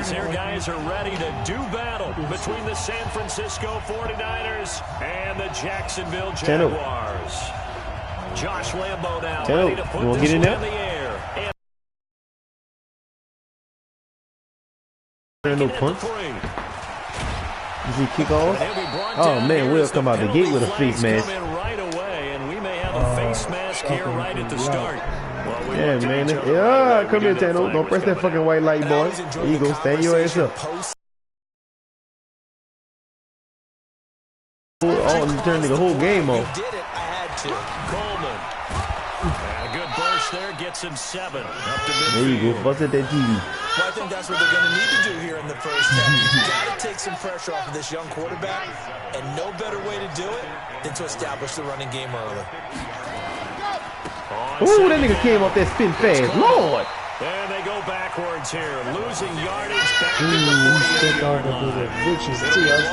These here guys are ready to do battle between the San Francisco 49ers and the Jacksonville Jaguars. Josh Lambo now ready to put this one in the air. And no punch. Does he kick off? Oh man, Will come out the gate with a face mask. Right away, and we may have a face mask here right at the start. Well, yeah, man. Yeah, come here, Tano. Don't press that fucking white light, boy. There you go. Stand your ass up. Oh, turn the whole game off. Coleman. And a good burst there gets him 7. Up to midfield. There you go. Bust at that TV. Well, I think that's what they're going to need to do here in the first half. You've got to take some pressure off of this young quarterback, and no better way to do it than to establish the running game early. Ooh, that nigga came off that spin fast. Lord! And they go backwards here, losing yardage back to the 48-yard line.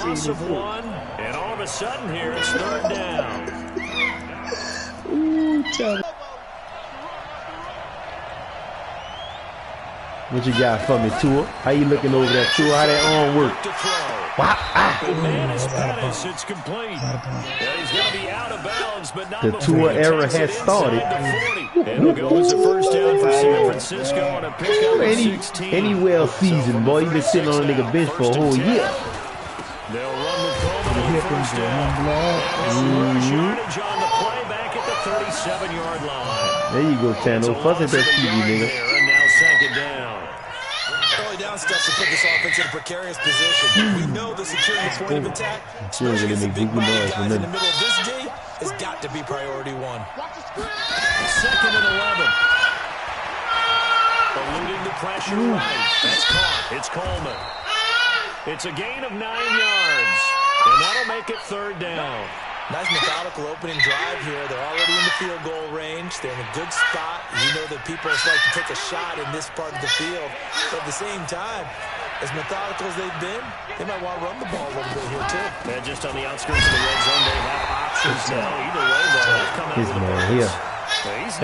Loss of 1, and all of a sudden here it's 3rd down. Ooh, tell me. What you got for me, Tua? How you looking over that, Tua? How that arm work? Wow. It's complete. He's going to be out of bounds, but not the Tua era has started. It'll go as a first down for San Francisco on a pickup of 16. Any well season, boy. You been sitting on a nigga bench for a whole year. They'll run with Coleman on first down. Yardage on the play back at the 37-yard line. There you go, Tano. Fuss at that TV, nigga. And now 2nd down. Early down steps to put this offense in a precarious position. We know the securing the point of attack, especially against the big body guys in the middle of this game, has got to be priority 1. 2nd and 11. Eluding the pressure right. That's caught. It's Coleman. It's a gain of 9 yards, and that'll make it 3rd down. Nice methodical opening drive here. They're already in the field goal range. They're in a good spot. You know that people like to take a shot in this part of the field. But at the same time, as methodical as they've been, they might want to run the ball a little bit here, too. And just on the outskirts of the red zone, they have options now. Either way, though, they've come out with a man here.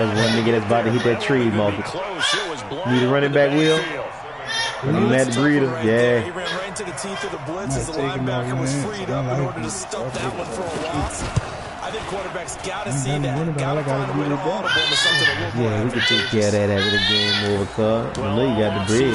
That's one nigga that's about to hit that tree, Marcus. Need a running back, Will? Matt Breeder, yeah. He ran right into the teeth of the blitz as the linebacker was freed up in order to stop that one for a loss. I think quarterbacks got to see that. Got to find a way to audible to something to look yeah, we can take care of that after the game over, cuz. I know you got the bread.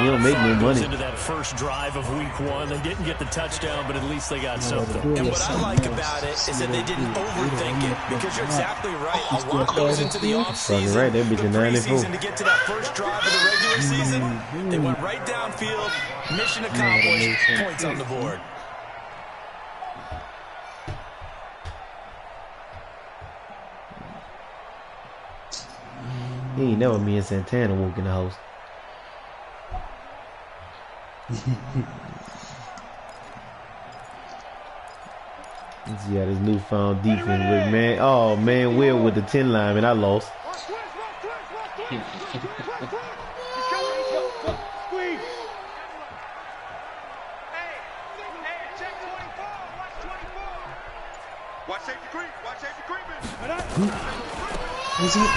You don't make no money. Into that first drive of week 1, they didn't get the touchdown, but at least they got something. And what I like about it is that they didn't overthink it, because you're exactly right. A lot goes into the offseason. Right, that bitch a 94. To get to that first drive of the regular season, they went right downfield. Mission accomplished. Points on the board. He ain't never me and Santana walk in the house. Let's see how this newfound defense look, man. Oh man, Will with the 10 line, and I lost.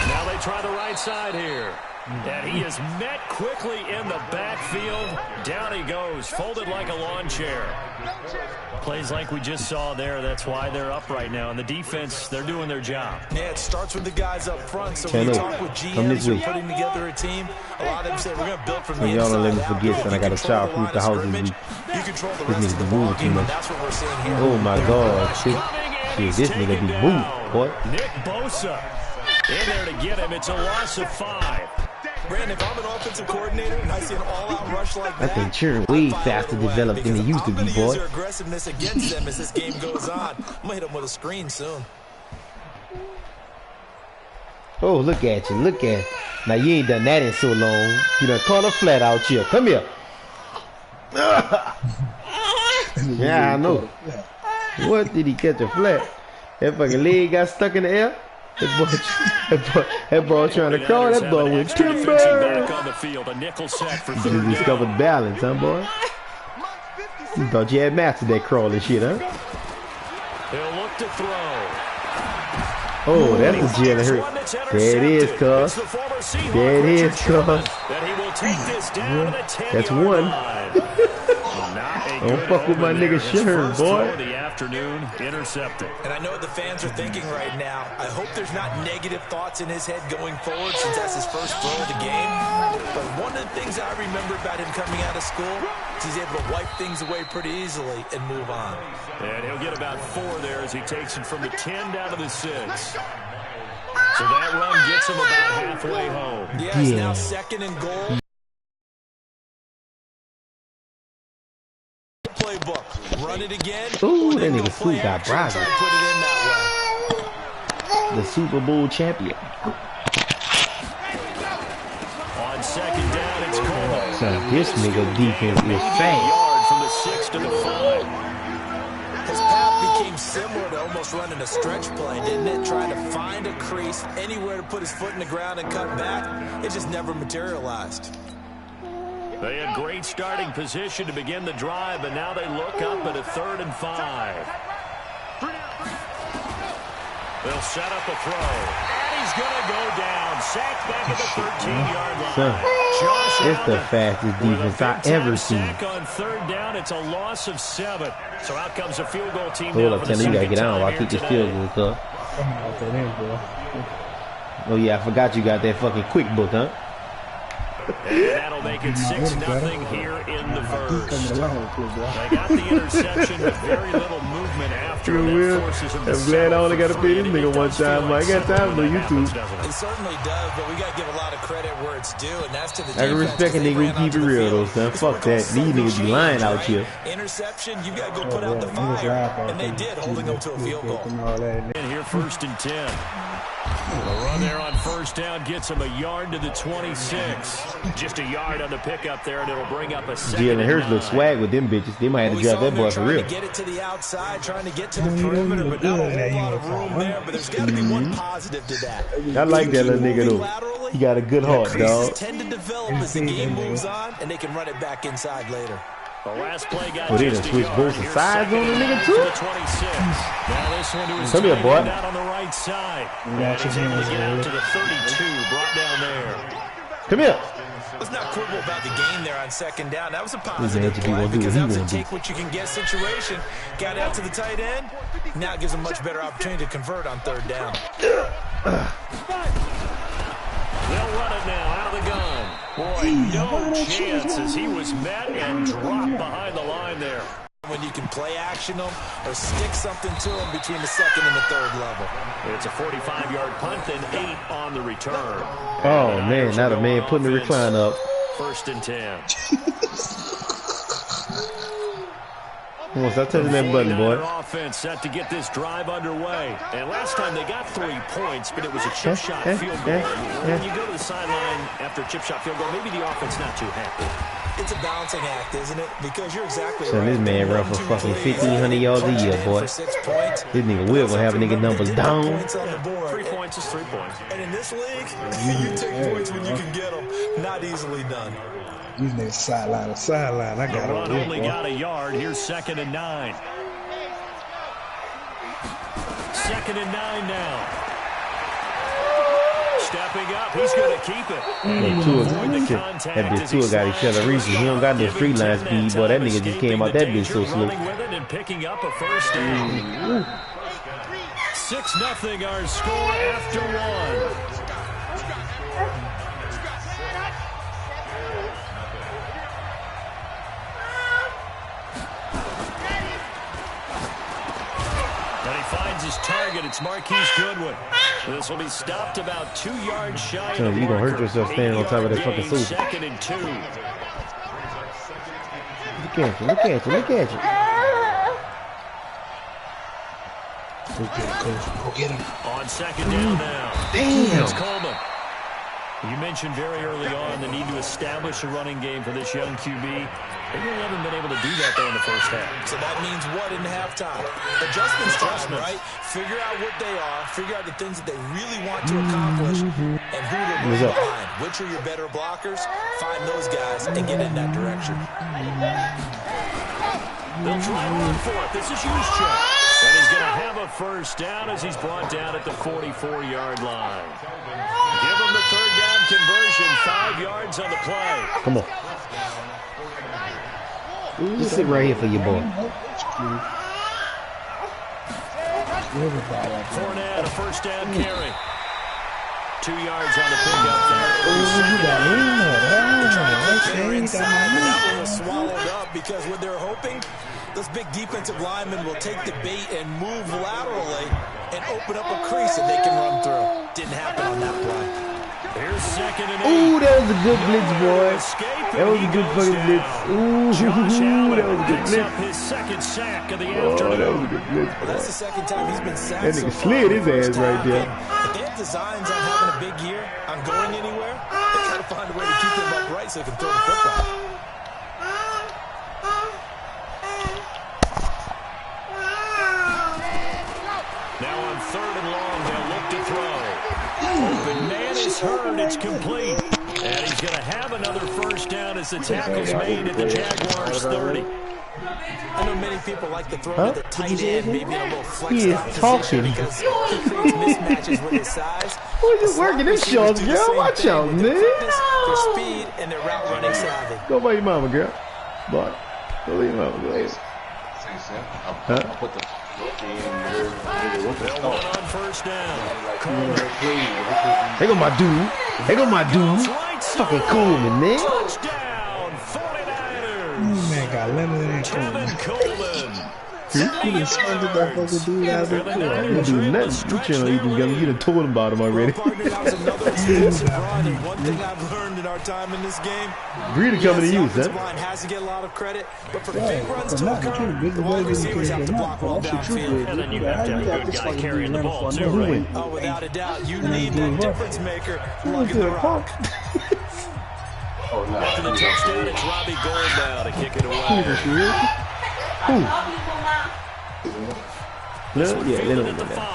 Now they try the right side here. And he is met quickly in the backfield. Down he goes, folded like a lawn chair. Plays like we just saw there. That's why they're up right now. And the defense, they're doing their job. Yeah, it starts with the guys up front. So when you talk with GMs who are putting together a team, a lot of them say we're going to build from the inside. Y'all don't let me forget that I got a child proof the house this week. This nigga be moving too much. Oh my God. Shit, this nigga be moving, boy. Nick Bosa in there to get him. It's a loss of 5. Brandon, if I'm an offensive coordinator and I see an all-out rush like that, I think cheering way faster developed than it used to be, boy. Use their aggressiveness against them as this game goes on. I'm gonna hit them with a screen soon. Oh, look at you, look at you. Now you ain't done that in so long. You done caught a flat out here. Come here. Yeah, I know. What did he catch a flat? That fucking leg got stuck in the air. That ball trying to crawl. That ball went timber. You discovered balance, huh, boy? You thought you had mastered that crawling shit, huh? He'll look to throw. Oh, that's a Jalen Hurts. There it is, cuz. There it is, cuz. That's one. Don't fuck with my nigga Sherm, boy. The afternoon intercepted. And I know what the fans are thinking right now. I hope there's not negative thoughts in his head going forward since that's his first throw of the game. But one of the things I remember about him coming out of school is he's able to wipe things away pretty easily and move on. And he'll get about 4 there as he takes it from the 10 down to the 6. So that run gets him about halfway home. Yeah, it's now 2nd and goal. Playbook. Run it again. Ooh, that nigga Scoop got bravo. Put it in that way. The Super Bowl champion. On 2nd down, it's Coleman. Son, this nigga defense is fast. Yard from the 6 to the 5. His path became similar to almost running a stretch play, didn't it? Trying to find a crease, anywhere to put his foot in the ground and cut back. It just never materialized. They had great starting position to begin the drive, and now they look up at a 3rd and 5. They'll set up a throw, and he's going to go down. Sacked back at the 13-yard line. Son, it's the fastest defense I ever seen. On 3rd down, it's a loss of 7. So out comes a field goal team. Hold up, Taylor, you gotta get out. I'll kick this field goal, cuz. Oh yeah, I forgot you got that fucking quick book, huh? And that'll make it 6-0 here in the first. They got the interception with very little movement after. I'm glad I only got to pay this nigga one time. I got time for YouTube. It certainly does, but we got to give a lot of credit where it's due, and that's to the defense. I can respect a nigga who keep it real, though, son. Fuck that. These niggas be lying out here. Interception, you got to go put out the fire, and they did, holding them to a field goal. And here 1st and 10. The run there on 1st down gets him a yard to the 26. Just a yard on the pickup there, and it'll bring up a 2nd. Jalen Hurts looks swag with them bitches. They might have to drop that boy for real. Trying to get it to the outside, trying to get to the perimeter, but not a whole lot of room there. But there's got to be one positive to that. I like that little nigga, though. He got a good heart, dog. Tend to develop as the game moves on, and they can run it back inside later. The last play got they done switch both sides on the nigga, too? Now this one to his come here, boy. Out on the right side. And he's able to get out to the 32, brought down there. Come here. Let's not quibble about the game there on 2nd down. That was a positive play because that was a take what you can get situation. Got out to the tight end. Now it gives them much better opportunity to convert on 3rd down. They'll run it now out of the gun. Boy, no chance as he was met and dropped behind the line there. When you can play action them or stick something to them between the 2nd and the 3rd level. It's a 45-yard punt and 8 on the return. Oh, man, now the man putting the recline up. 1st and 10. Come on, stop touching that button, boy. Offense set to get this drive underway. And last time they got 3 points, but it was a chip shot field goal. When you go to the sideline after a chip shot field goal, maybe the offense not too happy. It's a balancing act, isn't it? Because you're exactly right. This man run for fucking 1,500 yards a year, boy. This nigga Will gonna have nigga numbers down. 3 points is 3 points. And in this league, you take points when you can get them. Not easily done. These niggas sideline to sideline. I got it. Only got a yard. Here's 2nd and 9. 2nd and 9 now. Stepping up, he's going to keep it. That bitch Tua got each other reason. He don't got no street line speed, but that nigga just came out that bitch so slow. And picking up a 1st down. 6-0 our score after 1. His target, it's Marquise Goodwin. This will be stopped about 2 yards shy. So you gonna hurt yourself standing on top of that fucking suit. 2nd and 2. Look at you, look at you, look at you. Go get him. On 2nd down now. Damn. It's Coleman. You mentioned very early on the need to establish a running game for this young QB. They really haven't been able to do that, though, in the first half. So that means what in halftime? Adjustments time, right? Figure out what they are, figure out the things that they really want to accomplish, and who they're moving behind. Which are your better blockers? Find those guys and get in that direction. They'll try to run for it. This is Juszczyk. And he's going to have a first down as he's brought down at the 44-yard line. Give him the third down conversion. 5 yards on the play. Come on. Just sit right here for your boy. Fournette, a first down carry. 2 yards on the pickup there. That one was swallowed up because what they're hoping, those big defensive linemen will take the bait and move laterally and open up a crease that they can run through. Didn't happen on that play. Here's 2nd and 8. Ooh, that was a good blitz, boy. That was a good fucking blitz. Ooh, that was a good blitz. His second sack of the Oh, afternoon. that was a good blitz, boy. Well, that's the second time he's been sacked. That nigga slid his ass right there. If they have designs on having a big year, on going anywhere, they got to find a way to keep him upright so they can throw the football. Now on 3rd and long, they'll look to throw. Open man is heard. It's complete. And he's going to have another first down as the tackle's made at the Jaguars' 30. I know many people like to throw to the tight end, maybe a little flex He is talking. because he creates mismatches with his size. Boy, just working them shorts, girl. Watch out, man. Their speed and their route running savvy. Go by your mama, girl. Boy, go by your mama. Go ahead. Huh? They'll run on first down. Here go my dude. Here go my dude. Fucking Coleman, man. Touchdown, 49ers. Man got lemon in his Kevin Coleman. He done spunded that fucking dude out of the You don't do nothing. You trying to eat them together. You done told him about him already. That was another explosive run, and one thing I've learned in our time in this game, Breeder coming to use, offensive huh? line has to get a lot of credit, but for big runs to Not the occur, truth. the wide receivers have to block well downfield. And then you have to have a good guy carrying the ball, too, right? Oh, without a doubt, you need that difference maker lugging the rock. After the touchdown, it's Robbie Gould now to kick it away. Yeah, they don't At do the that. 5.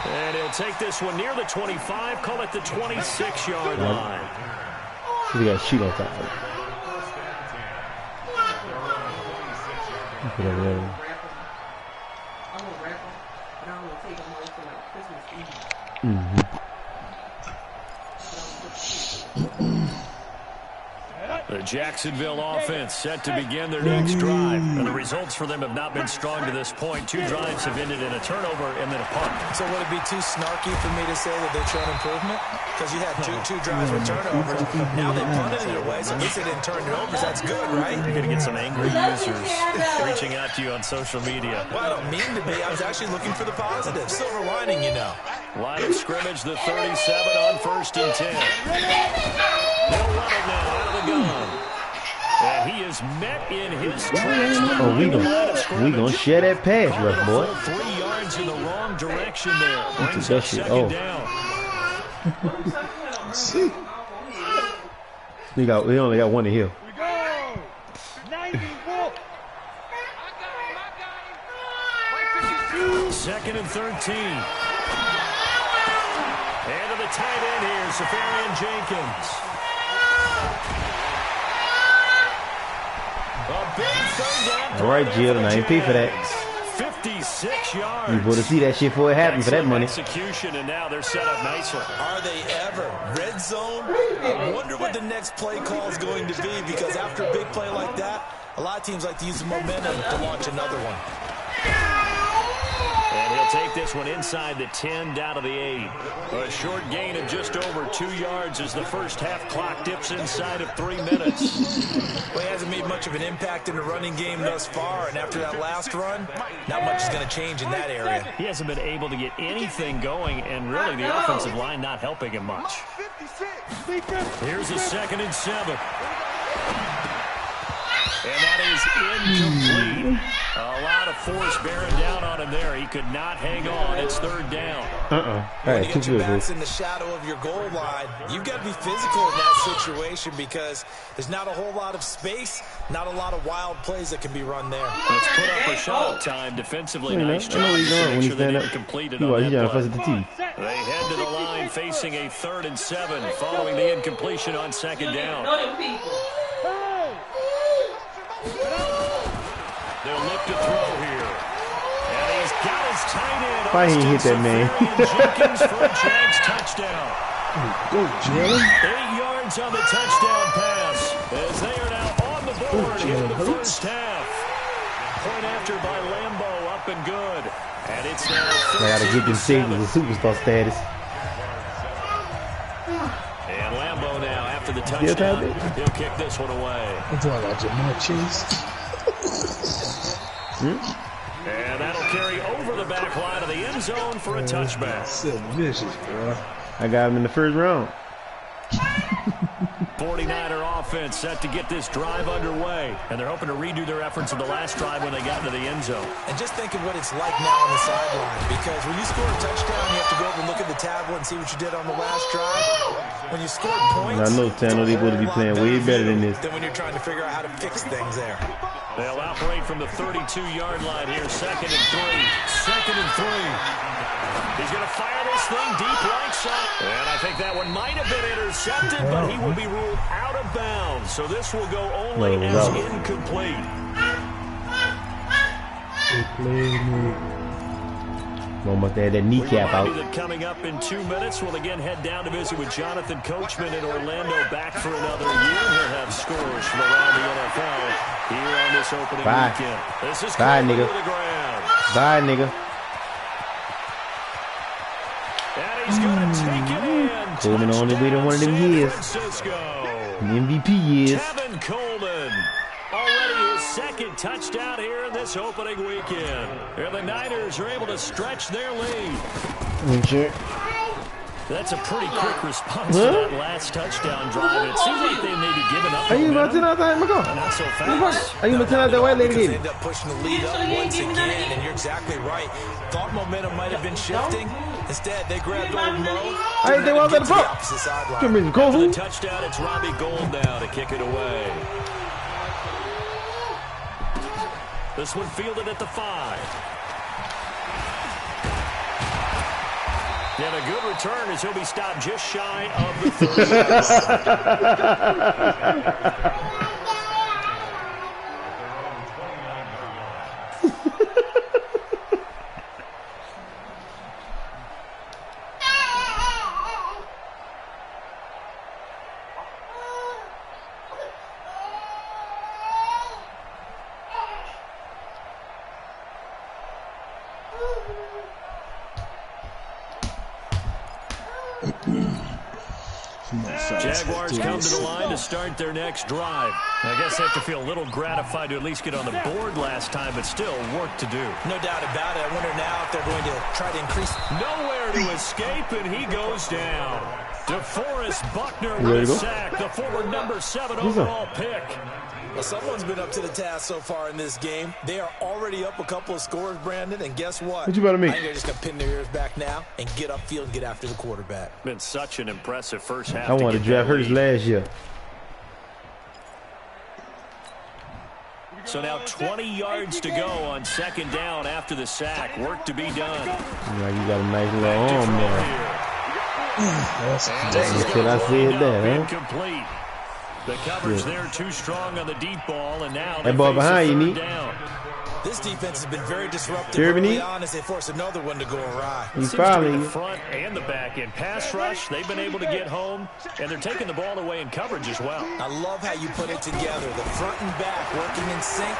And he'll take this one near the 25, call it the 26-yard line. So we got to shoot on top of it. The Jacksonville offense set to begin their next drive. And the results for them have not been strong to this point. 2 drives have ended in a turnover and then a punt. So would it be too snarky for me to say that they've shown improvement? Because you had two drives with turnovers. Now they punted it away, so at least they didn't turn it over. That's good, right? You're going to get some angry users reaching out to you on social media. Well, I don't mean to be. I was actually looking for the positive. Silver lining, you know. Line of scrimmage, the 37 on 1st and 10. They'll run it now out of the gun. And he is met in his tracks. Oh, we gonna share that pass rush, boy. 3 yards in the wrong direction there. Brings that up shit 2nd down. We only got one to heal. 2nd and 13. And to the tight end here, Safarian Jenkins. A big third down. All right, Jill, and I ain't pay for that. 56 yards. You better see that shit before it happens for that money. Execution, and now they're set up nicely. Are they ever? Red zone? I wonder what the next play call is going to be, because after a big play like that, a lot of teams like to use the momentum to launch another one. And he'll take this one inside the 10, down to the 8. A short gain of just over 2 yards as the first half clock dips inside of 3 minutes. Well, he hasn't made much of an impact in the running game thus far, and after that last run, not much is going to change in that area. He hasn't been able to get anything going, and really the offensive line not helping him much. Here's a 2nd and 7. And that is incomplete. A lot of force bearing down on him there. He could not hang on. It's 3rd down. All When right, you get your backs in the shadow of your goal line, you've got to be physical in that situation, because there's not a whole lot of space, not a lot of wild plays that can be run there. Let's put up a shot time defensively. Nice job. I know he's going when he stand up. He's trying to fuss at the teeth. They head to the line facing a 3rd and 7 following the incompletion on 2nd down. They'll look to throw here. And he's got his tight end. Why he hit that man? Jenkins for a Jags touchdown. Go, Jalen. 8 yards on the touchdown pass as they are now on the board in the first half. Point after by Lambeau, up and good. And it's now I gotta get them singles with superstar status. And Lambeau now after the touchdown, he'll kick this one away. I'm talking about Jamar Chase. And that'll carry over the back line of the end zone for a touchback. So vicious, bro. I got him in the first round. 49er offense set to get this drive underway. And they're hoping to redo their efforts of the last drive when they got into the end zone. And just think of what it's like now on the sideline. Because when you score a touchdown, you have to go over and look at the tablet and see what you did on the last drive. When you scored points, I know Tano, they're going to be playing way better than this. than when you're trying to figure out how to fix things there. They'll operate from the 32-yard line here. 2nd and 3. 2nd and 3. He's going to fire this thing deep right side. And I think that one might have been intercepted, but he will be ruled out of bounds. So this will go only as incomplete. Almost had that kneecap out. That coming up in 2 minutes, we'll again head down to visit with Jonathan Coachman in Orlando, back for another year. He'll have scores from around the NFL here on this opening weekend. This is bye, nigga. Bye, nigga. And he's going to take it in. Coleman only waited one of them years. MVP years. Kevin Coleman. Already his 2nd touchdown here in this opening weekend. And the Niners are able to stretch their lead. Sure. That's a pretty quick response to that last touchdown drive. It seems like they may be giving up. Are you about to not not so fast. Are you about to not that white lady They game? end up pushing the lead up once again, and you're exactly right. Thought momentum might have been shifting. Instead, they grabbed old Mo. I ain't they want that ball. Give me the For the touchdown, it's Robbie Gould now to kick it away. This one fielded at the 5. And a good return as he'll be stopped just shy of the 30. Jaguars come to the line to start their next drive. I guess they have to feel a little gratified to at least get on the board last time, but still work to do. No doubt about it. I wonder now if they're going to try to increase. Nowhere to escape, and he goes down. DeForest Buckner with a sack, the former number 7 overall pick. Well, someone's been up to the task so far in this game. They are already up a couple of scores, Brandon, and guess what? What you about to make? I think they're just going to pin their ears back now and get upfield and get after the quarterback. Been such an impressive first half. I wanted to draft Hurts last year. So now 20 yards to go on 2nd down after the sack. Work to be done. Yeah, you got a nice little arm there. That's Should I say it there, huh? Incomplete. The coverage there too strong on the deep ball, and now that ball behind you, Neat. Down. This defense has been very disruptive early on as they force another one to go awry. He's following the front and the back end. Pass rush, they've been able to get home, and they're taking the ball away in coverage as well. I love how you put it together. The front and back working in sync.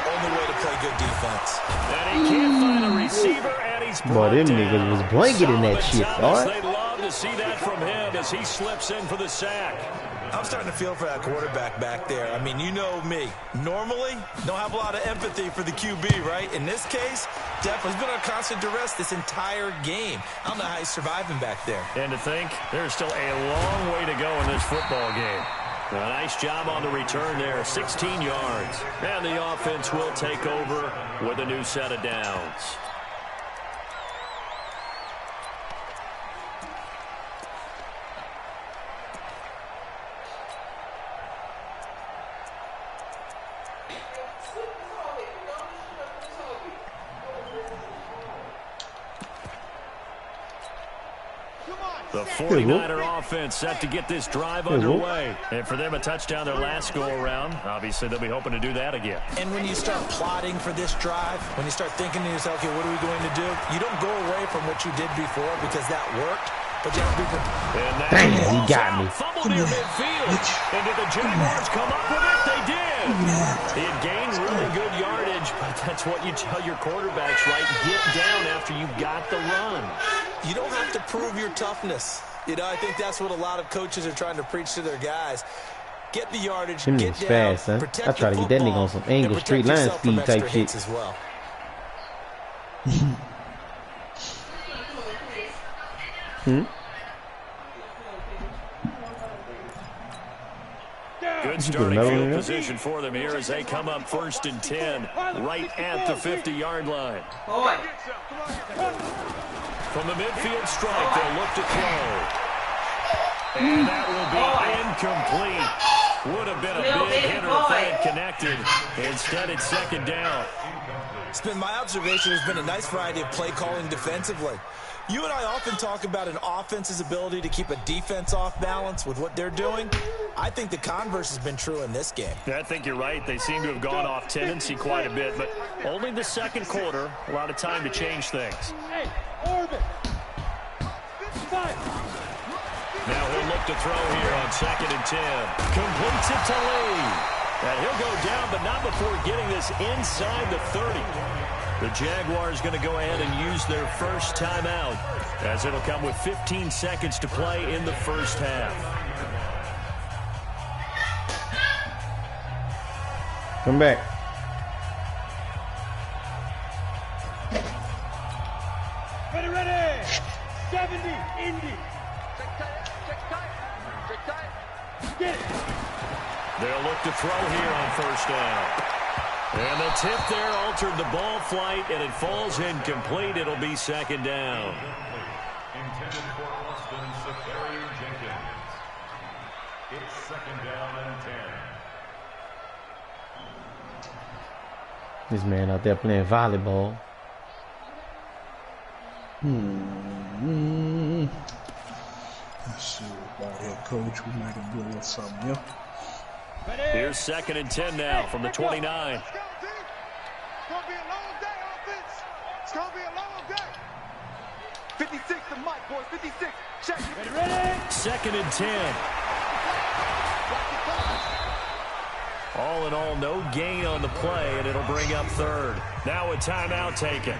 Only way to play good defense. And he can't find a receiver, and he's brought them down. niggas was blanketing that shit, all right? They'd love to see that from him as he slips in for the sack. I'm starting to feel for that quarterback back there. I mean, you know me. Normally, don't have a lot of empathy for the QB, right? In this case, definitely has been on constant duress this entire game. I don't know how he's surviving back there. And to think, there's still a long way to go in this football game. A nice job on the return there, 16 yards. And the offense will take over with a new set of downs. The 49er offense set to get this drive underway. And for them, a touchdown their last go-around. Obviously, they'll be hoping to do that again. And when you start plotting for this drive, when you start thinking to yourself, okay, what are we going to do? You don't go away from what you did before because that worked. But you have to be Dang, he got me. Fumbled near midfield. And did the Jaguars come up with it? They did. He had gained really good yardage, but that's what you tell your quarterbacks, right? Get down after you got the run. You don't have to prove your toughness. You know, I think that's what a lot of coaches are trying to preach to their guys. Get the yardage, Him get niggas down, fast, son. protect I try to get that nigga on some angle straight line speed type shit. As well. Good starting field position for them here as they come up 1st and 10 right at the 50-yard line. From the midfield strike, they'll look to throw. And that will be incomplete. Would have been a big hitter if they had connected. Instead, it's 2nd down. It's been my observation. There's been a nice variety of play calling defensively. You and I often talk about an offense's ability to keep a defense off balance with what they're doing. I think the converse has been true in this game. I think you're right. They seem to have gone off tendency quite a bit, but only the 2nd quarter, a lot of time to change things. Now he'll look to throw here on 2nd and 10. Completes it to Lee. And he'll go down, but not before getting this inside the 30. The Jaguars going to go ahead and use their first timeout, as it'll come with 15 seconds to play in the first half. Come back. Ready. 70, Indy. Get it. They'll look to throw here on 1st down. And the tip there altered the ball flight, and it falls incomplete. It'll be 2nd down. Intended for Austin Safari-Jenkins. It's 2nd down and 10. This man out there playing volleyball. Let's see about here, coach. We might have do a little something, yeah? Here's 2nd and 10 now from the 29. It's going to be a long day, offense. It's going to be a long day. 56 to Mike, boys. 56. Check. Ready? 2nd and 10. All in all, no gain on the play, and it'll bring up 3rd. Now a timeout taken.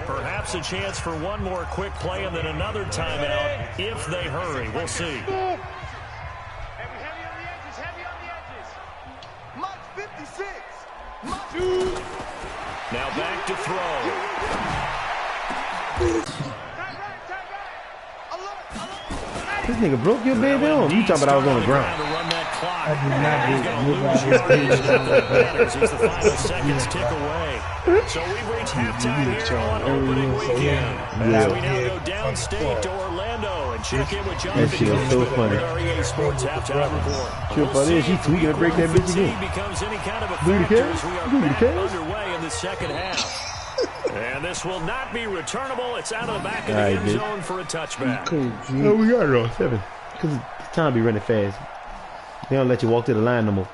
Perhaps a chance for one more quick play and then another timeout if they hurry. We'll see. Now back to throw. This nigga broke your baby arm. You talking about I was on the ground. I did not As the final seconds tick away. So we've reached halftime here on opening weekend. As we now go downstate to Orlando and check in with Jonathan. That shit was so funny. Our EA Sports halftime report. Sure, funny. She tweaking to break that bitch again. Becomes any kind of a Booty factor cash? as we are Booty back cash? underway in the 2nd half. And this will not be returnable. It's out of the back of the All right, end dude. zone for a touchback. Cool, G. Oh, we got it on 7. Because time be running fast. They don't let you walk to the line no more.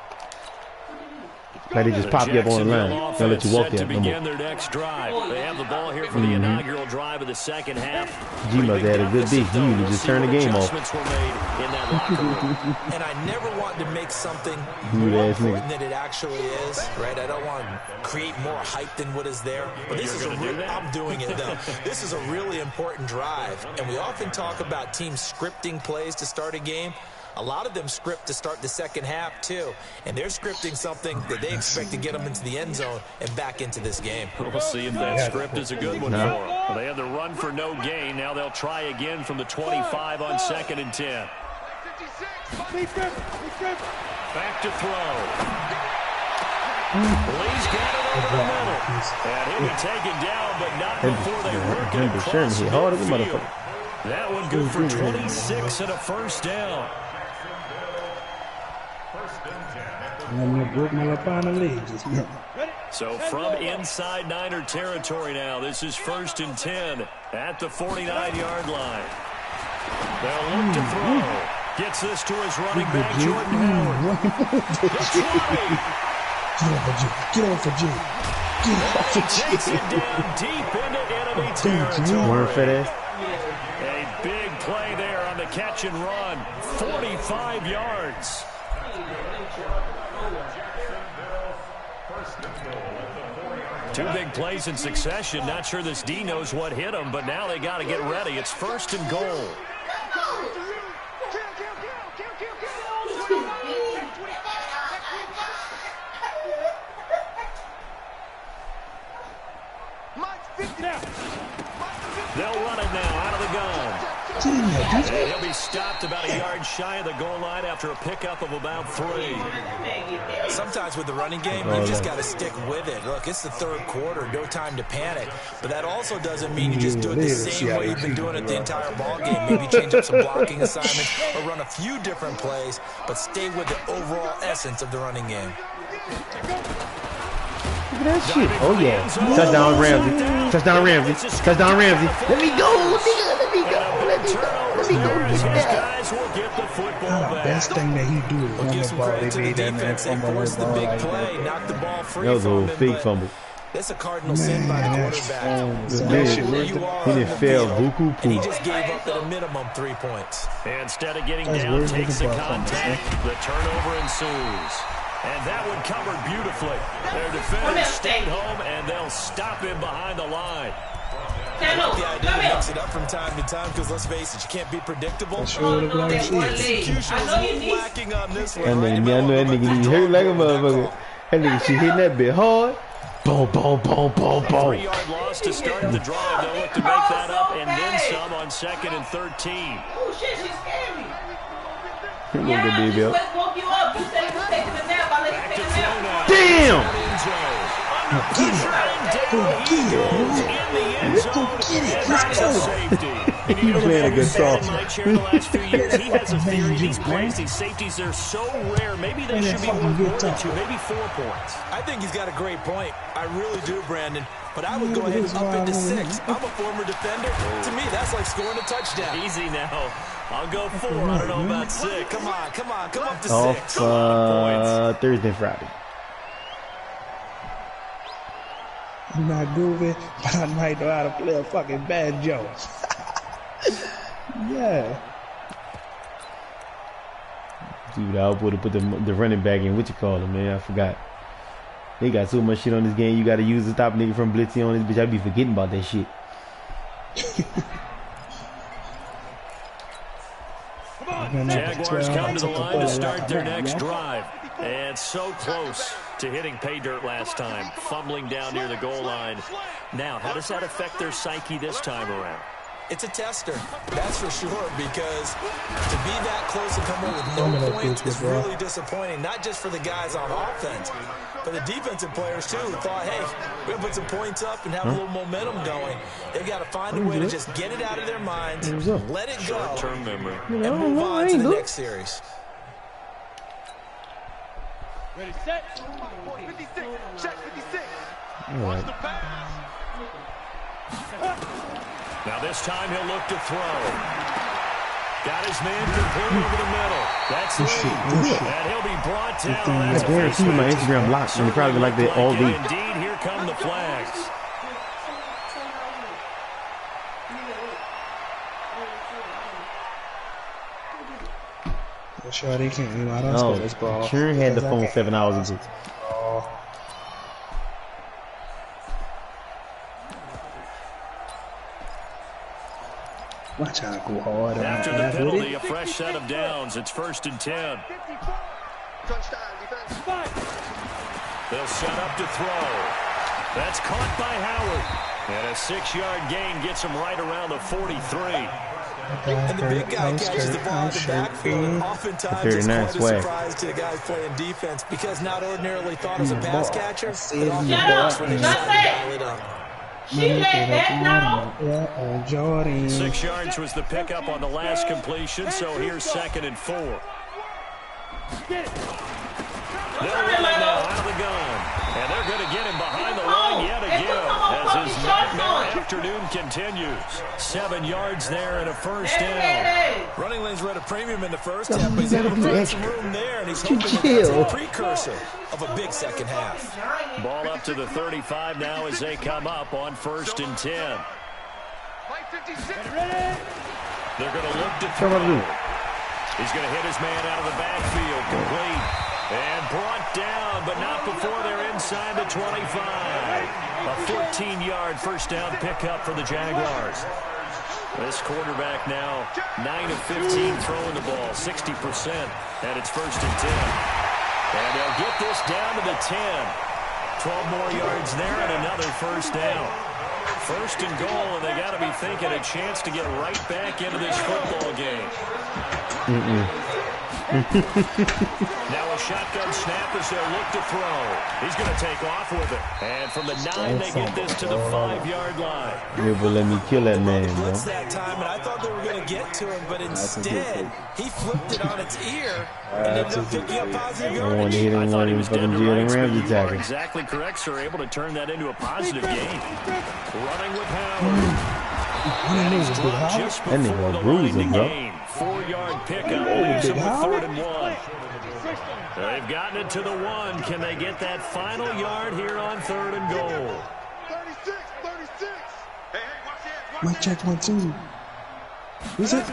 Like they just pop you up on the line. They don't let you walk there no begin more. their next drive. They have the ball here for the inaugural drive of the 2nd half. G must have had a good beat. He usually just turn the game off. Adjustments were made in that locker room. And I never want to make something Rude more ass nigga. important than it actually is, right? I don't want to create more hype than what is there. But this is I'm doing it, though. This is a really important drive. And we often talk about teams scripting plays to start a game. A lot of them script to start the 2nd half, too. And they're scripting something that they expect to get them into the end zone and back into this game. We'll see if that script is a good one for them. They had the run for no gain. Now they'll try again from the 25 on 2nd and 10. Back to throw. Lee's got it over the middle. And he'll be taken down, but not before they work it across the field. That one good for 26 and a 1st down. I'm going to break my lap on the leg just now. So from inside Niner territory now, this is 1st and 10 at the 49-yard line. They'll look to throw. Gets this to his running back, Jordan Howard. Get off of G. Takes it down deep into enemy territory. A big play there on the catch and run. 45 yards. Two big plays in succession. Not sure this D knows what hit him, but now they got to get ready. It's 1st and goal. They'll run it now out of the gun. And he'll be stopped about a yard shy of the goal line after a pickup of about 3. Sometimes with the running game, you just got to stick with it. Look, it's the 3rd quarter, no time to panic. But that also doesn't mean you just do it the same way you've been doing it the entire ball game. Maybe change up some blocking assignments or run a few different plays, but stay with the overall essence of the running game. Look at that shit. Oh, yeah. Touchdown, Ramsey. Touchdown, Ramsey. Touchdown, Ramsey. Let me go, nigga. Let me go. Let me go. Let me go. His guys will get the football back. Best thing that he do is run the ball. They made that man fumble that ball right there. Knock the ball free. That was a little fake fumble. That's a cardinal sin by the quarterback. He didn't fail buku He just gave up at a minimum 3 points. Instead of getting down, takes the contact. The turnover ensues. And that one covered beautifully. Their defenders stayed home, and they'll stop him behind the line. The idea to mix it up from time to time, because let's face it, you can't be predictable. Execution is lacking on this one. I know that nigga hurt like a motherfucker. That nigga, she hitting that bit hard. Boom, boom, boom, boom, boom. 3-yard loss to start the drive. They'll look to make that up and then some on 2nd and 13. Oh, shit, she scared me. Look at the baby up. Woke you up. You said you was taking a nap. I let you take a nap. Damn! He's playing a good song. He has a theory. These plays, these safeties, they're so rare. Maybe they should be worth more than 2, maybe 4 points. I think he's got a great point. I really do, Brandon. But I would go ahead and up into 6. I'm a former defender. To me, that's like scoring a touchdown. Easy now. I'll go 4. I don't know about 6. Come on. Come up to 6. Thursday, Friday. I'm not groovy, but I might know how to play a fucking banjo. Yeah. Dude, I would have put the running back in. What you call him, man? I forgot. They got so much shit on this game. You got to use to stop a nigga from blitzing on this bitch. I be forgetting about that shit. Jaguars come to the line to start their next drive. And so close to hitting pay dirt last time. Fumbling down near the goal line. Now, how does that affect their psyche this time around? It's a tester, that's for sure, because to be that close and come in with no points is really disappointing, not just for the guys on offense, but the defensive players, too, who thought, hey, we're going to put some points up and have a little momentum going. They've got to find a way to just get it out of their minds, let it go, short-term memory, and move on to the next series. Ready, set. 56. Check 56. Watch the pass. Now this time he'll look to throw. Got his man complete over the middle. That's it. And he'll be brought down. I guarantee you my Instagram blocked. And they probably like that all day. Indeed, here come the flags. Sure, they can't. You know, I don't score this ball. Sure had the phone 7 hours ago. I'm trying to go hard. After the penalty, a fresh set of downs. It's 1st and 10. They'll set up to throw. That's caught by Howard. And a 6-yard gain gets him right around the 43. And the big guy catches the ball in the backfield, and oftentimes it's quite a surprise to the guys playing defense because not ordinarily thought as a pass catcher, but often when they decide to dial it up. She let that know. 6 yards was the pickup on the last completion, so here's 2nd and 4. They'll run it now out of the gun. And they're going to get him behind the line yet again as his nightmare afternoon continues. 7 yards there and a first down. Running lanes were at a premium in the first half, but he's able to find some room there, and he's hoping that's a precursor of a big second half. Ball up to the 35 now as they come up on 1st and 10. They're going to look to throw. He's going to hit his man out of the backfield, complete. And brought down, but not before they're inside the 25. A 14-yard first down pickup for the Jaguars. This quarterback now 9 of 15 throwing the ball, 60% at its 1st and 10. And they'll get this down to the 10. 12 more yards there and another first down. 1st and goal, and they got to be thinking a chance to get right back into this football game. Now a shotgun snap as they'll look to throw. He's going to take off with it. And from the 9, they get this to the 5-yard line. Yeah, but let me kill that man, bro. That time, and I thought they were going to get to him, but instead, he flipped it on its ear and ended up picking up positive yardage. I thought he was dead to rights, but you are exactly correct, sir. Able to turn that into a positive gain. Running with Howard. And he's dropped just before the line to gain. 4-yard pickup. Leaves him with 3rd and 1. They've gotten it to the 1. Can they get that final yard here on 3rd and goal? 36. Hey, watch that. Mic check 1, 2. Who's it?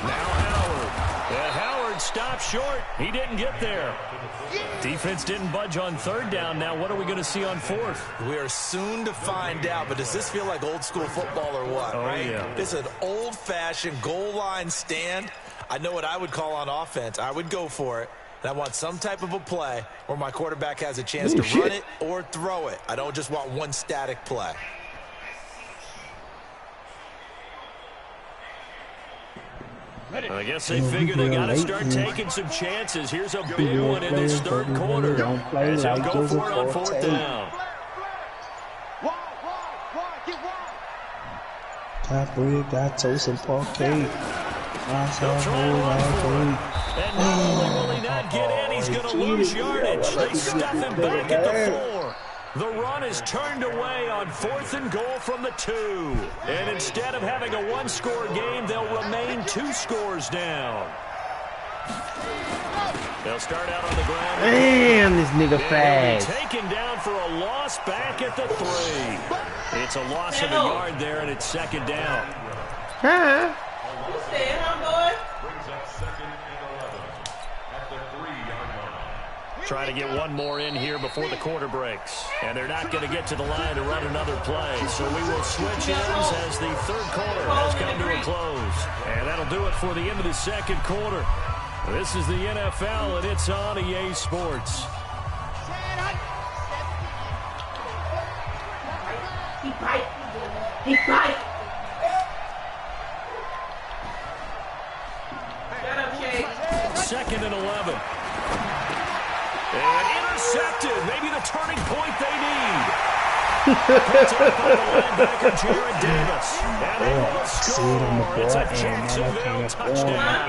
Now Howard. And Howard stopped short. He didn't get there. Defense didn't budge on 3rd down. Now what are we going to see on 4th? We are soon to find out, but does this feel like old school football or what, right? Yeah. This is an old-fashioned goal line stand. I know what I would call on offense. I would go for it. And I want some type of a play where my quarterback has a chance to run it or throw it. I don't just want one static play. I guess they figure they got to start taking some chances. Here's a big one in this 3rd quarter. As they'll go for it on 4th down. Top bread, got toast and parquet. And not only will he not get in, he's going to lose yardage. They stuff him back at the 4. The run is turned away on 4th and goal from the 2. And instead of having a 1-score game, they'll remain 2 scores down. They'll start out on the ground. Damn, this nigga fast. Taken down for a loss back at the 3. It's a loss of a yard there, and it's 2nd down. Huh? Brings up 2nd and 11 at the 3-yard line. Trying to get one more in here before the quarter breaks. And they're not going to get to the line to run another play. So we will switch ends as the 3rd quarter has come to a close. And that'll do it for the end of the 2nd quarter. This is the NFL, and it's on EA Sports. He bite. Shut up, Shake. 2nd and 11. And intercepted. Maybe the turning point they need. Picked up by the linebacker, Jared Davis. And they will score. It's a Jacksonville touchdown.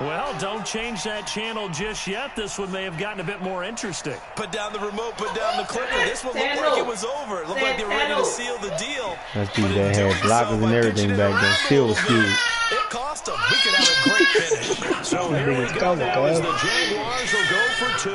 Well, don't change that channel just yet. This one may have gotten a bit more interesting. Put down the remote, put down the clicker. This one looked like it was over. It looked like they were ready to seal the deal. That's people that had blockers and everything back then. Still was skewed. It cost them. We could have a great finish. So here we go now as the Jaguars will go for 2.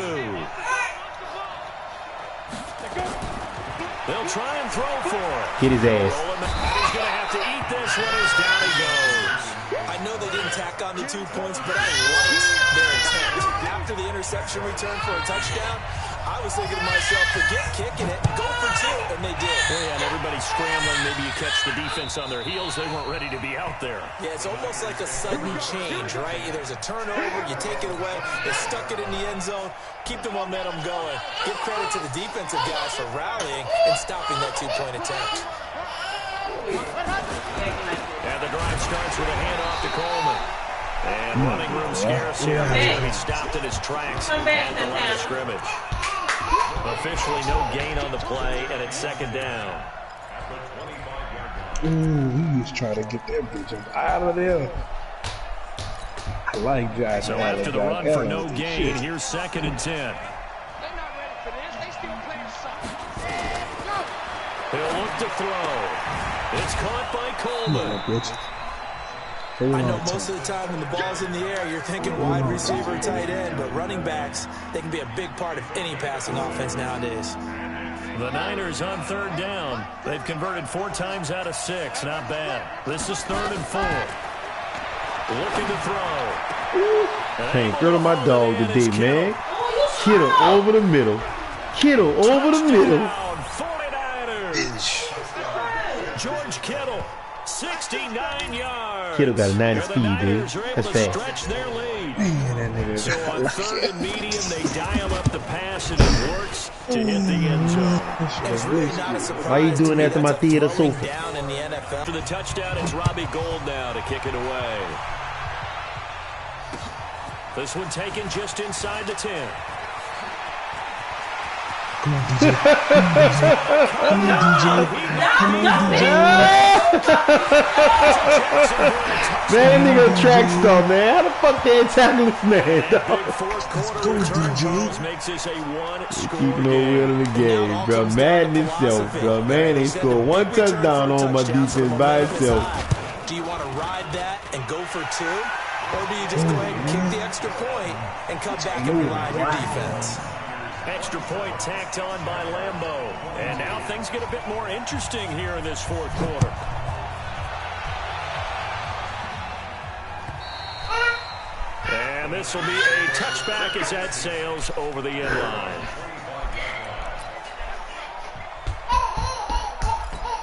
They'll try and throw for it. Get his ass. He's going to have to eat this one as down he goes. I know they didn't tack on the 2 points, but I liked their attempt. After the interception return for a touchdown, I was thinking to myself, forget kicking it, go for 2, and they did. Yeah, and everybody's scrambling. Maybe you catch the defense on their heels. They weren't ready to be out there. Yeah, it's almost like a sudden change, right? There's a turnover, you take it away, they stuck it in the end zone, keep the momentum going. Give credit to the defensive guys for rallying and stopping that 2-point attempt. And the drive starts with a handoff to Coleman. And running room scarce here. He's going to be stopped in his tracks at the line of scrimmage. Officially no gain on the play, and it's 2nd down. Ooh, he was trying to get that bitch out of there. I like Josh. So after the run for no gain, here's 2nd and 10. They're not ready for this. They still playing soft. He'll look to throw. It's caught by Coleman. I know most of the time when the ball's in the air, you're thinking wide receiver, tight end, but running backs, they can be a big part of any passing offense nowadays. The Niners on 3rd down. They've converted 4 times out of 6. Not bad. This is 3rd and 4. Looking to throw. Can't throw to my dog today, man. Kittle over the middle. Kittle over the middle. 49ers. George Kittle, 69 yards. Kittle got a 90 speed, dude. That's fast. Stretch their lead. So on 3rd and medium, they dial up the pass and it works to hit the end zone. It's really not a surprise. Why you doing that to my theater sofa? Down in the NFL. For the touchdown, it's Robbie Gould now to kick it away. This one taken just inside the 10. Come on, DJ. Come on, DJ. Come on, DJ. Man, nigga track star, man. How the fuck they tackle this man, dog? Let's go, DJ. Makes this a one-score Keep no wheel in the game, bro. Madden himself, bro. Man, they scored 1 touchdown on my defense by itself. Do you want to ride that and go for 2? Or do you just go ahead and kick the extra point and come back and rely on your defense? Extra point tacked on by Lambeau. And now things get a bit more interesting here in this 4th quarter. And this will be a touchback as that sails over the end line.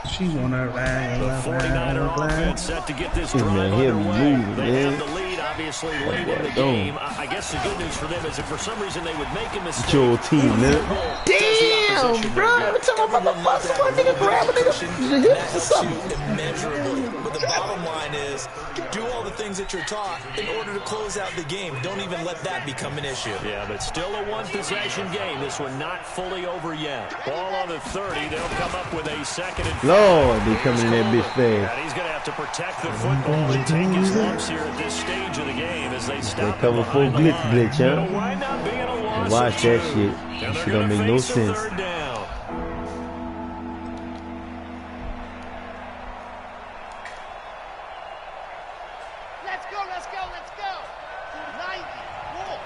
She wanna ride. The 49er offense set to get this drive underway. They have the lead, obviously, late in the game. I guess the good news for them is if for some reason they would make a mistake. Your team, man. Damn, bro. Every time I'm about to bust one nigga, grab a nigga, the hips or something. Immeasurably. But the bottom line is, do all the things that you're taught in order to close out the game. Don't even let that become an issue. Yeah, but still a one-possession game. This one not fully over yet. Ball on the 30. They'll come up with a 2nd and 5. Lord, they coming in that bitch fast. And he's going to have to protect the football and take his lumps here at this stage of the game as they stop. They cover full blitz, huh? It'll wind up being a loss. Watch that shit. That shit don't make no sense. 3rd down. Let's go, let's go, let's go. 90, walk.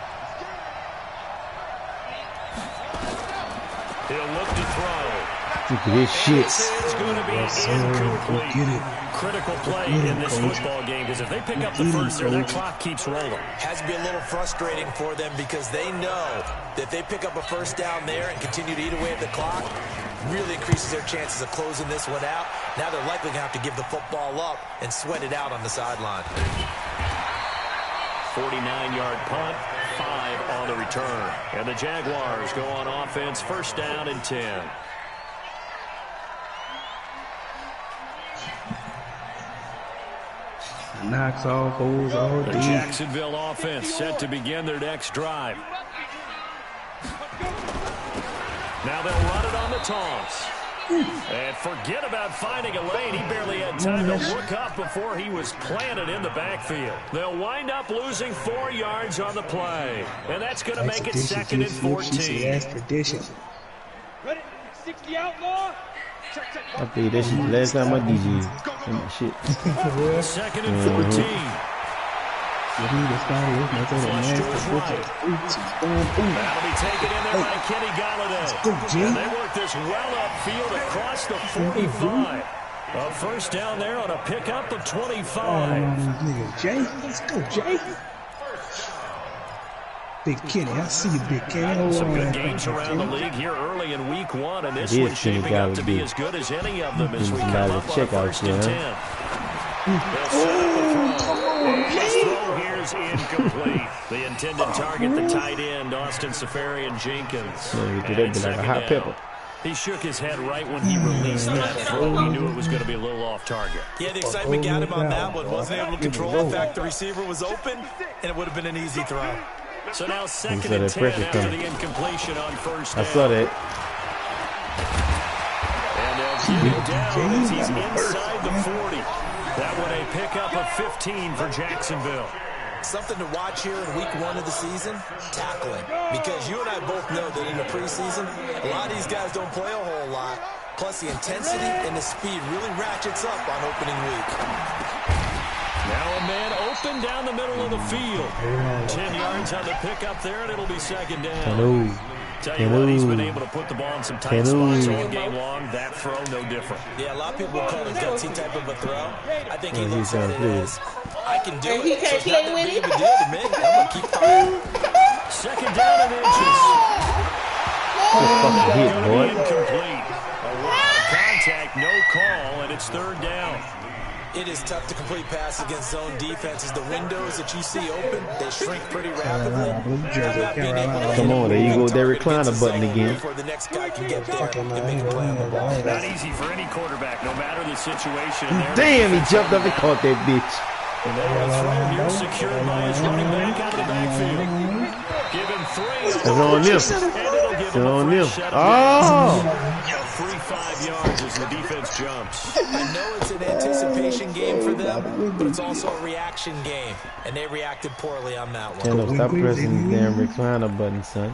He'll look to throw. Look at this shit. This is going to be incomplete. Get it. Critical play in this football game because if they pick up the first there, that clock keeps rolling. Has to be a little frustrating for them because they know that they pick up a 1st down there and continue to eat away at the clock, really increases their chances of closing this one out. Now they're likely going to have to give the football up and sweat it out on the sideline. 49-yard punt, 5 on the return. And the Jaguars go on offense, 1st down and 10. Knocks off holes all The day. Jacksonville offense set to begin their next drive. Now they'll run it on the toss. And forget about finding a lane. He barely had time to look up before he was planted in the backfield. They'll wind up losing 4 yards on the play. And that's going to make it 2nd and 14. That's tradition. Ready? 60 outlaw. Check, check. I played that shit the last time I DJ'd. Shit. 2nd and 14. That'll be taken in there by Kenny Galladay. And they work this well upfield across the 45. A 1st down there on a pickup of 25. Jay, let's go, Jay. Big Kenny, I see you, Big Kenny. Some good games around the league here early in week 1, and this one's shaping up to be as good as any of them as we come up on 1st and 10. They'll set up the throw. And his throw here's incomplete. The intended target, the tight end, Austin Safarian-Jenkins. Yeah, that'd be like a hot pepper. He shook his head right when he released that throw. He knew it was going to be a little off target. Yeah, the excitement got him on that one. Wasn't able to control the fact the receiver was open, and it would have been an easy throw. So now 2nd and 10 after the incompletion on 1st down. I saw that. And they'll keep him down as he's inside the 40. That one a pickup of 15 for Jacksonville. Something to watch here in week 1 of the season, tackling. Because you and I both know that in the preseason, a lot of these guys don't play a whole lot. Plus, the intensity and the speed really ratchets up on opening week. Now a man open down the middle of the field. 10 yards on the pickup there, and it'll be second down. Tell you what, he's been able to put the ball in some tight spots all game long. That throw, no different. Yeah, a lot of people call it a gutsy type of a throw. I think he looks at it as, I can do it. He can't So it's not play that with big it. of a deal to me. I'm going to keep firing. Second down and inches. Fucking hit, boy. Incomplete. A lot of contact, no call, and it's third down. It is tough to complete passes against zone defenses. The windows that you see open, they shrink pretty rapidly. Come on, there you go with that recliner button again. Before the next guy can get there and make a play on the ball. Not easy for any quarterback, no matter the situation. Damn, he jumped up and caught that bitch. And then the throw here secured by his running back out of the backfield. Give him 3. It's on them. It's on them. Oh! A free 5 yards as the defense jumps. I know it's an anticipation game for them, but it's also a reaction game, and they reacted poorly on that one. Can't stop pressing the damn recliner button, son.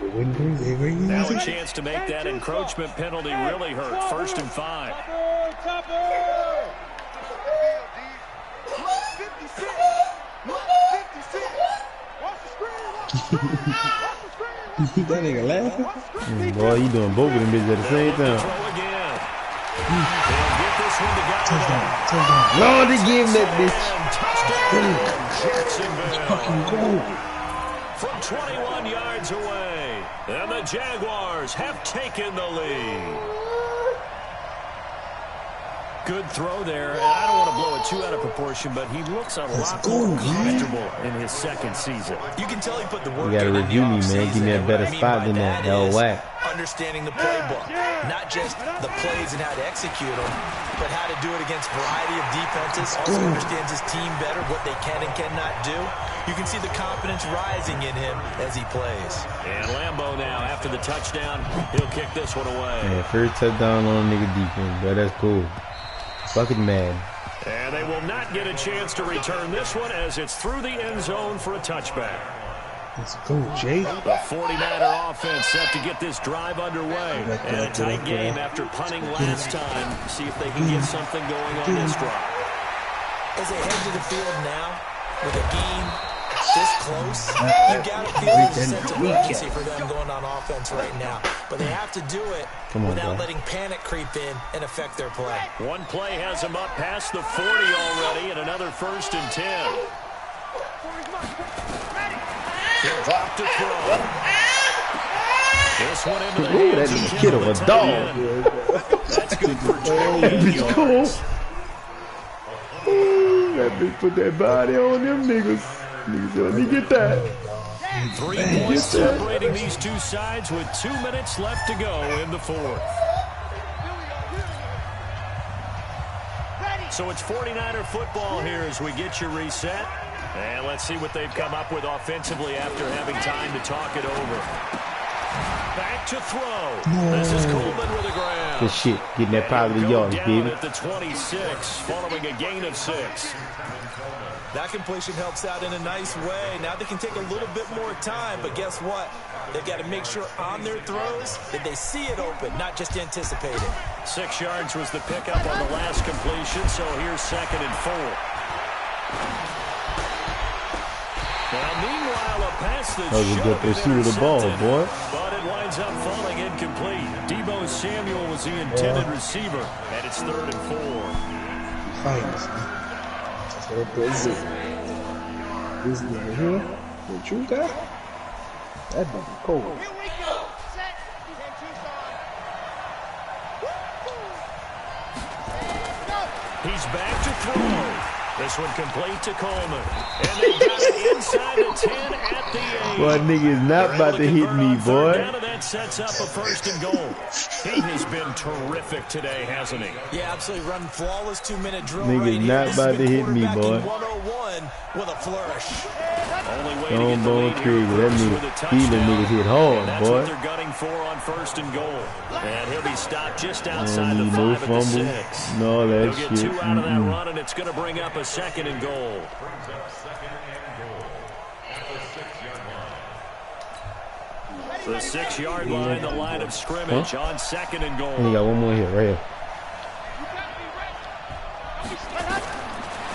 Now a chance to make that encroachment penalty really hurt. 1st and 5. 56. Watch the screen. That nigga laughing. Boy, you doing both of them bitches at the same time. Throw again. They'll get this one to Touchdown. Lord, they gave him that bitch. Jacksonville. From 21 yards away. And the Jaguars have taken the lead. Good throw there, and I don't want to blow it too out of proportion, but he looks a lot more comfortable in his second season. You can tell he put the work You gotta in review the me, man. Give me a offseason. better What I mean spot by than that. Hell is whack. Understanding the playbook, not just the plays and how to execute them, but how to do it against a variety of defenses. Also understands his team better, what they can and cannot do. You can see the confidence rising in him as he plays. And Lambeau now, after the touchdown, he'll kick this one away. Yeah, first touchdown on nigga defense, bro. That's cool. Fucking mad. And they will not get a chance to return this one as it's through the end zone for a touchback. Let's go, Jake. The 49er offense set to get this drive underway. And a tight game after punting last time. See if they can get something going on this drive. As they head to the field now, with a game this close, you got to feel there's a sense of urgency for them going on offense right now. But they have to do it without letting panic creep in and affect their play. One play has them up past the 40 already, and another 1st and 10. He'll drop to throw. This one into the Ooh, that hands of nigga kid of a Kittle, dog. That's good for 28 Bitch, cool. yards. Ooh, that bitch put that body on them niggas. Niggas, let me get that. 3 points separating these two sides with 2 minutes left to go in the 4th. So it's 49er football here as we get you reset. And let's see what they've come up with offensively after having time to talk it over. Back to throw. This is Coleman with a grab. Good shit. Getting that positive yards, Down baby. at the 26, following a gain of 6. That completion helps out in a nice way. Now they can take a little bit more time, but guess what? They've got to make sure on their throws that they see it open, not just anticipate it. 6 yards was the pickup on the last completion, so here's 2nd and 4. Now, meanwhile, a pass that That was a good pursuit of the ball, boy. but it winds up falling incomplete. Debo Samuel was the intended receiver, and it's 3rd and 4. Fights, man. That's what it does. This nigga here, what you got? That nigga cold. Here we go. Set. And Tucson. He's back to throw. This one complete to Coleman. And they got it inside the 10 at the 8. Boy, nigga is not about to hit me, boy. Down, and that sets up a 1st and goal. He has been terrific today, hasn't he? Yeah, absolutely run flawless 2-minute drill Nigga right here. not This about has been to hit me, boy. quarterbacking 101 with a flourish. Only way to Don't get the bone lead here trigger. That first nigga, with a Steven touchdown. niggas hit And hard, that's boy. what they're gunning for on 1st and goal. And he'll be stopped just outside the No 5 at the fumble. 6. No, that He'll get shit. 2 out of that run, and it's going to bring up a 2nd and goal. Brings up 2nd and goal at the 6-yard line. The 6-yard line, the line of scrimmage on 2nd and goal. And you got one more here, right here.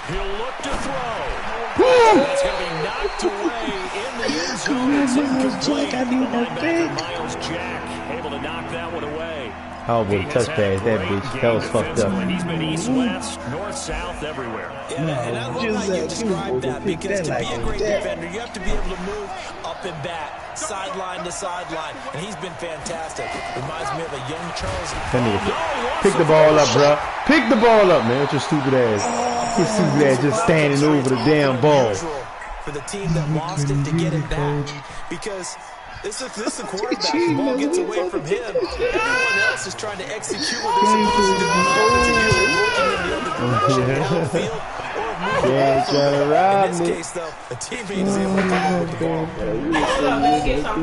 He'll look to throw. It's going to be knocked away in the end zone. It's incomplete. The linebacker, Miles Jack, able to knock that one away. How about a touch pass, that bitch. That was fucked up. He's been east-west, north-south, everywhere. Yeah, and I love how you described that, because to be a great defender, you have to be able to move up and back, sideline to sideline, and he's been fantastic. Reminds me of a young Charles. Pick the ball up, bro. Pick the ball up, man. What's your stupid ass? Your stupid ass just standing over the damn ball. For the team that lost it to get it back, because this is a quarterback. The ball gets away from him. Everyone else is trying to execute what they're supposed to do on offense, and usually looking in the other direction, downfield, or moving. In this case, though, a teammate is able to come up with the ball.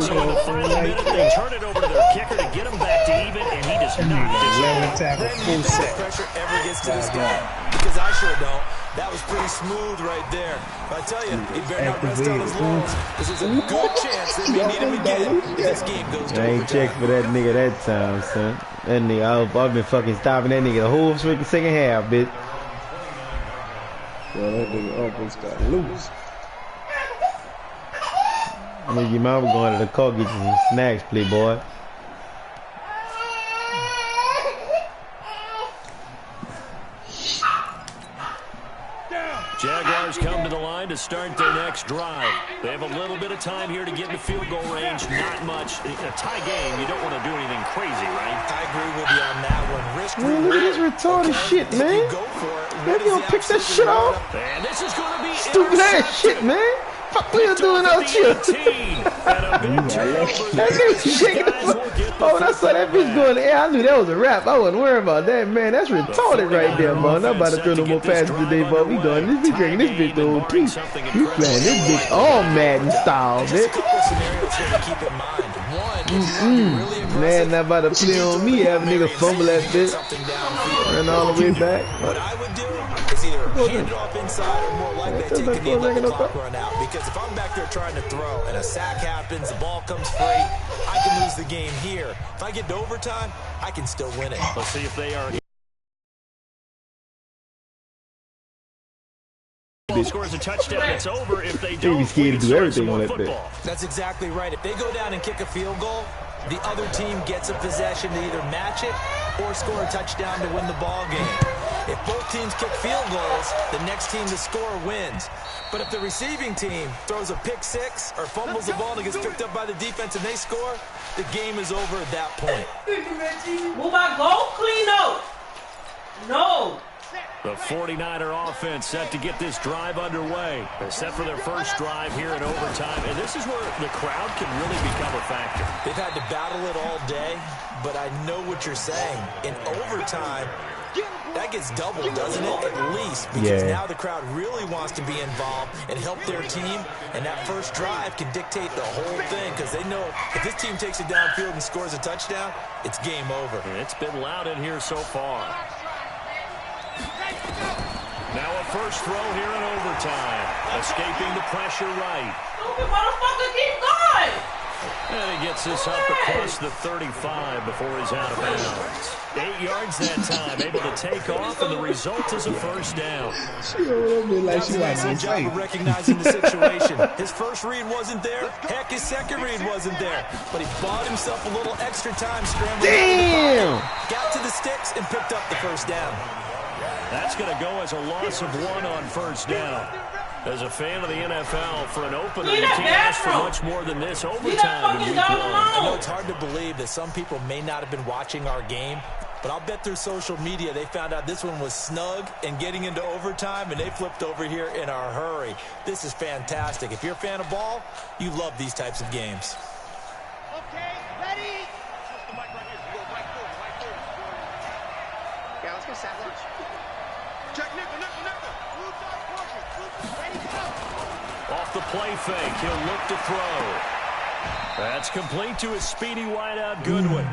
So in the final minute, they turn it over to their kicker to get him back to even, and he just knocked it down. Then pressure ever gets to this guy, because I sure don't. That was pretty smooth right there. I tell you, he better not rest on his laurels, because there's a good chance they may need him again if this game goes to I ain't checked for that nigga that time, son. That nigga, I've been fucking stopping that nigga the whole freaking second half, bitch. Well, that nigga almost got loose. Nigga, your mama going to the car get you some snacks, playboy. Jaguars come to the line to start their next drive. They have a little bit of time here to get into field goal range. Not much. A tie game, you don't want to do anything crazy, right? I agree with you on that one. Risk Man, look at this retarded shit, man. Man, you don't pick that shit off. And this is going to be stupid ass shit, man. Fuck we are doing out here. Oh, I saw that bitch going in the air. I knew that was a wrap. I wasn't worried about that, man. That's retarded right there, man. I'm about to throw no more passes today, but we going. This bitch drinking this bitch the whole teeth. You playing this bitch all Madden style, bitch. Man, not about to play on me. Have a nigga fumble that bitch. Run all the way back. What I would do is either hand it off inside or more likely take a knee and let the clock run out. Because if I'm back there trying to throw and a sack happens, the ball comes free, I can lose the game here. If I get to overtime, I can still win it. Let's see if they are. He scores a touchdown, it's over. If they don't, be scared to do everything on that football. That's exactly right. If they go down and kick a field goal, the other team gets a possession to either match it or score a touchdown to win the ball game. If both teams kick field goals, the next team to score wins. But if the receiving team throws a pick six or fumbles the ball and it gets picked up by the defense and they score, the game is over at that point. Move out, go clean out. No. The 49er offense set to get this drive underway. They're set for their first drive here in overtime, and this is where the crowd can really become a factor. They've had to battle it all day, but I know what you're saying. In overtime, that gets doubled, doesn't it? At least, because now the crowd really wants to be involved and help their team, and that first drive can dictate the whole thing, because they know if this team takes it downfield and scores a touchdown, it's game over. And it's been loud in here so far. Now a first throw here in overtime. Escaping the pressure right. Stupid motherfucker, keep going. And he gets this up across the 35 before he's out of bounds. 8 yards that time, able to take off, and the result is a first down. She an excellent job of recognizing the situation. His first read wasn't there. Heck, his second read wasn't there. But he bought himself a little extra time scrambling. Damn! Got to the sticks and picked up the first down. That's going to go as a loss of 1 on first down. As a fan of the NFL, for an opener, you can't ask for much more than this overtime in week 1. I know it's hard to believe that some people may not have been watching our game, but I'll bet through social media they found out this one was snug and getting into overtime, and they flipped over here in a hurry. This is fantastic. If you're a fan of ball, you love these types of games. Okay, ready? Yeah, let's go sandwich. Check nickel. Off the play fake, he'll look to throw. That's complete to his speedy wideout Goodwin.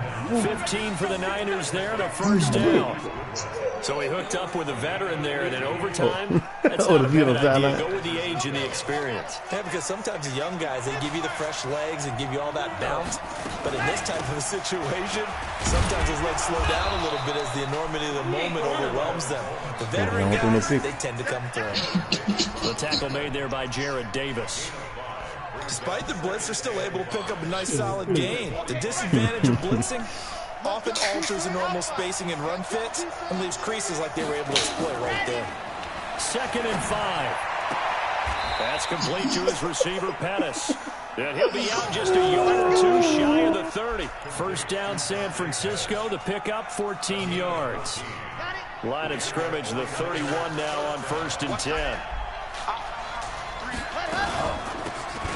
15 for the Niners there and a first down. So he hooked up with a veteran there, and in overtime, That's Oh, not the a bad beautiful idea. sideline. Go with the age and the experience. Yeah, because sometimes the young guys, they give you the fresh legs and give you all that bounce. But in this type of a situation, sometimes those legs slow down a little bit as the enormity of the moment overwhelms them. The veteran guys, they tend to come through. The tackle made there by Jared Davis. Despite the blitz, they're still able to pick up a nice solid gain. The disadvantage of blitzing often alters the normal spacing and run fits and leaves creases like they were able to exploit right there. 2nd and 5. That's complete to his receiver, Pettis. And he'll be out just a yard or two shy of the 30. First down, San Francisco. The pickup, 14 yards. Line of scrimmage, the 31 now on 1st and 10.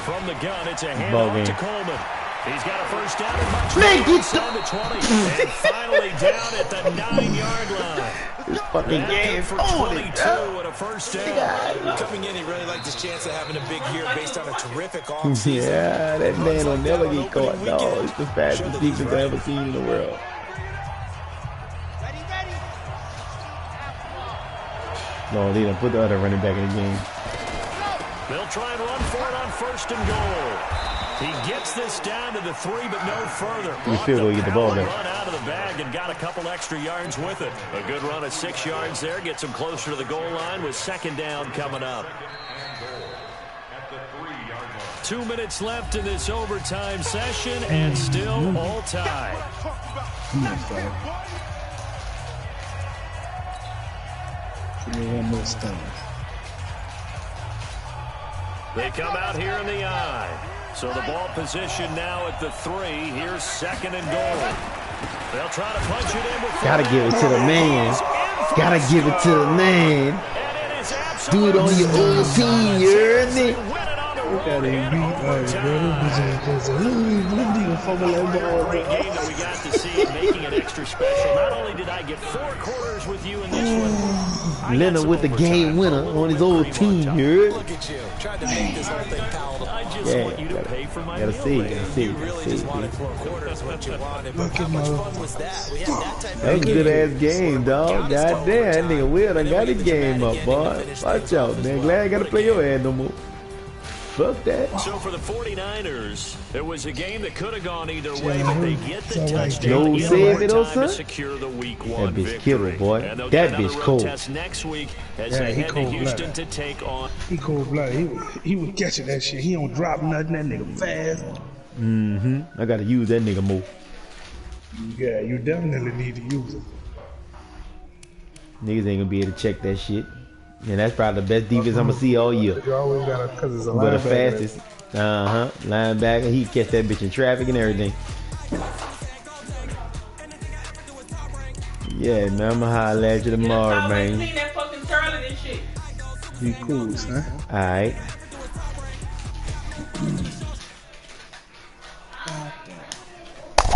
From the gun, it's a handoff to Coleman. He's got a first down and much inside the 20. And finally down at the 9-yard line. This fucking game for 22 and a first down. Coming in, he really liked his chance of having a big year based on a terrific offseason. Yeah, that man will never get caught, dog. It's the fastest defense I've ever seen in the world. No, they done put the other running back in the game. They'll try and run for it on 1st and goal. He gets this down to the 3, but no further. You still go get the ball back. Run out of the bag and got a couple extra yards with it. A good run of 6 yards there. Gets him closer to the goal line with 2nd down coming up. 2 minutes left in this overtime session and still all tied. Give me one more stone. They come out here in the I. So the ball position now at the 3. Here's 2nd and goal. They'll try to punch it in with Gotta give it to the man. Gotta give it to the man. Do it on your own team, you heard me? Got him beat, brother. Great game that we got to see, making it extra special. Not only did I get 4 quarters with you in this one, Leonard with the game winner on his old team, you heard? Look at you. Tried to make this whole thing palatable. I just want you to pay for my gotta meal see, rate. gotta see, You gotta really see. just wanted 4 quarters what you wanted. But how much fun was that? We had that type That was a of good ass game, dog. Goddamn, that nigga Will done got his game up, boy. Watch out, man. Glad I gotta play your ass no more. Fuck that. So for the 49ers, it was a game that could have gone either way, but they get the touchdown No in save it, overtime to son. secure the week 1 That bitch victory. killer, boy. And they'll That get another bitch road cold. test next week as Yeah, they he head to cold Houston blooded. to take on. He cold blooded. He was catching that shit. He don't drop nothing. That nigga fast. I gotta use that nigga more. Yeah, you definitely need to use it. Niggas ain't gonna be able to check that shit. And that's probably the best defense I'm gonna see all year. You always gotta, cause it's a But the linebacker. fastest. Linebacker. He catch that bitch in traffic and everything. Yeah, man. I'ma holler at you tomorrow, Always man. seen that fucking Charlotte and shit. Be cool, son. Alright.